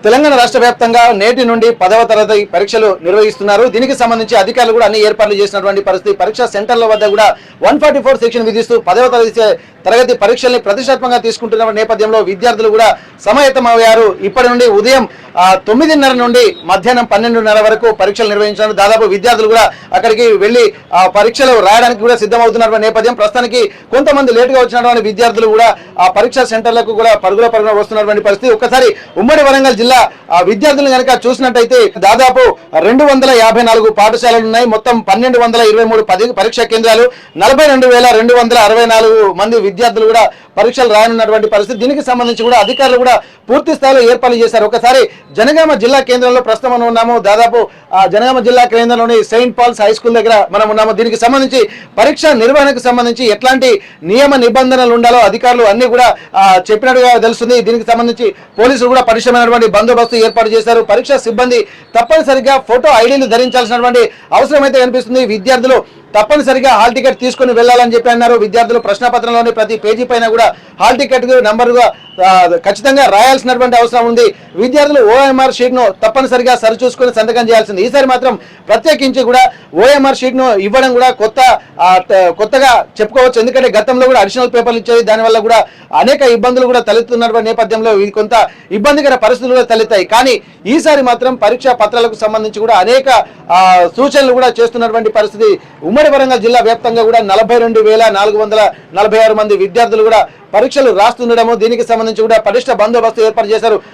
తెలంగాణ రాష్ట్ర వ్యాప్తంగా నేటి నుండి 10వ తరగతి పరీక్షలు నిర్వహిస్తున్నారు. దీనికి సంబంధించి అధికారులు కూడా అన్ని ఏర్పాట్లు చేసినటువంటి పరిస్థితి. పరీక్షా సెంటర్ల వద్ద కూడా 144 సెక్షన్ విధిస్తూ 10వ తరగతి పరీక్షల్ని ప్రతిష్టాత్మకంగా తీసుకుంటున్న నేపథ్యంలో విద్యార్థులు కూడా సమాయత్తమయ్యారు. ఇప్పటి నుండి ఉదయం 9:30 నుండి మధ్యాహ్నం 12:30 వరకు పరీక్షలు నిర్వహించారు. దాదాపు విద్యార్థులు కూడా అక్కడికి వెళ్లి పరీక్షలు రాయడానికి కూడా సిద్ధమవుతున్న నేపథ్యం. ప్రస్తుతానికి కొంతమంది లేటుగా వచ్చినటువంటి విద్యార్థులు కూడా ఆ పరీక్షా సెంటర్లకు కూడా పరుగుల వస్తున్నటువంటి పరిస్థితి. ఒక్కసారి ఉమ్మడి వరంగల్ జిల్లా విద్యార్థులను కనుక చూసినట్టయితే దాదాపు 254 పాఠశాలలు ఉన్నాయి. మొత్తం 1223 పరీక్షా కేంద్రాలు, 42,264 మంది విద్యార్థులు కూడా పరీక్షలు రాయనున్నటువంటి పరిస్థితి. దీనికి సంబంధించి కూడా అధికారులు కూడా పూర్తి స్థాయిలో ఏర్పాట్లు చేశారు. ఒకసారి జనగామ జిల్లా కేంద్రంలో ప్రస్తుతం మనం ఉన్నాము. దాదాపు జనగామ జిల్లా కేంద్రంలోని సెయింట్ పాల్స్ హై స్కూల్ దగ్గర మనం ఉన్నాము. దీనికి సంబంధించి పరీక్ష నిర్వహణకు సంబంధించి ఎట్లాంటి నియమ నిబంధనలు ఉండాలో అధికారులు అన్ని కూడా చెప్పినట్టుగా తెలుస్తుంది. దీనికి సంబంధించి పోలీసులు కూడా పటిష్టమైనటువంటి బందోబస్తు ఏర్పాటు చేశారు. పరీక్షా సిబ్బంది తప్పనిసరిగా ఫోటో ఐడీలు ధరించాల్సినటువంటి అవసరం అయితే కనిపిస్తుంది. విద్యార్థులు తప్పనిసరిగా హాల్ టికెట్ తీసుకుని వెళ్లాలని చెప్పి అన్నారు. విద్యార్థులు ప్రశ్నపత్రంలోని ప్రతి పేజీ పైన కూడా హాల్ టికెట్ నంబర్గా ఖచ్చితంగా రాయాల్సినటువంటి అవసరం ఉంది. విద్యార్థులు ఓఎంఆర్ షీట్ ను తప్పనిసరిగా సరిచూసుకుని సంతకం చేయాల్సింది. ఈసారి మాత్రం ప్రత్యేకించి కూడా ఓఎంఆర్ షీట్ ను ఇవ్వడం కూడా కొత్తగా చెప్పుకోవచ్చు. ఎందుకంటే గతంలో కూడా అడిషనల్ పేపర్లు ఇచ్చేది, దానివల్ల కూడా అనేక ఇబ్బందులు కూడా తలెత్తున్నటువంటి నేపథ్యంలో కొంత ఇబ్బందికర పరిస్థితులు కూడా తలెత్తాయి. కానీ ఈసారి మాత్రం పరీక్షా పత్రాలకు సంబంధించి కూడా అనేక సూచనలు కూడా చేస్తున్నటువంటి పరిస్థితి. ఉమ్మడి వరంగల్ జిల్లా వ్యాప్తంగా కూడా 42,446 మంది విద్యార్థులు కూడా పరీక్షలు రాస్తుండడము, దీనికి సంబంధించి కూడా పటిష్ట బందోబస్తు ఏర్పాటు చేశారు.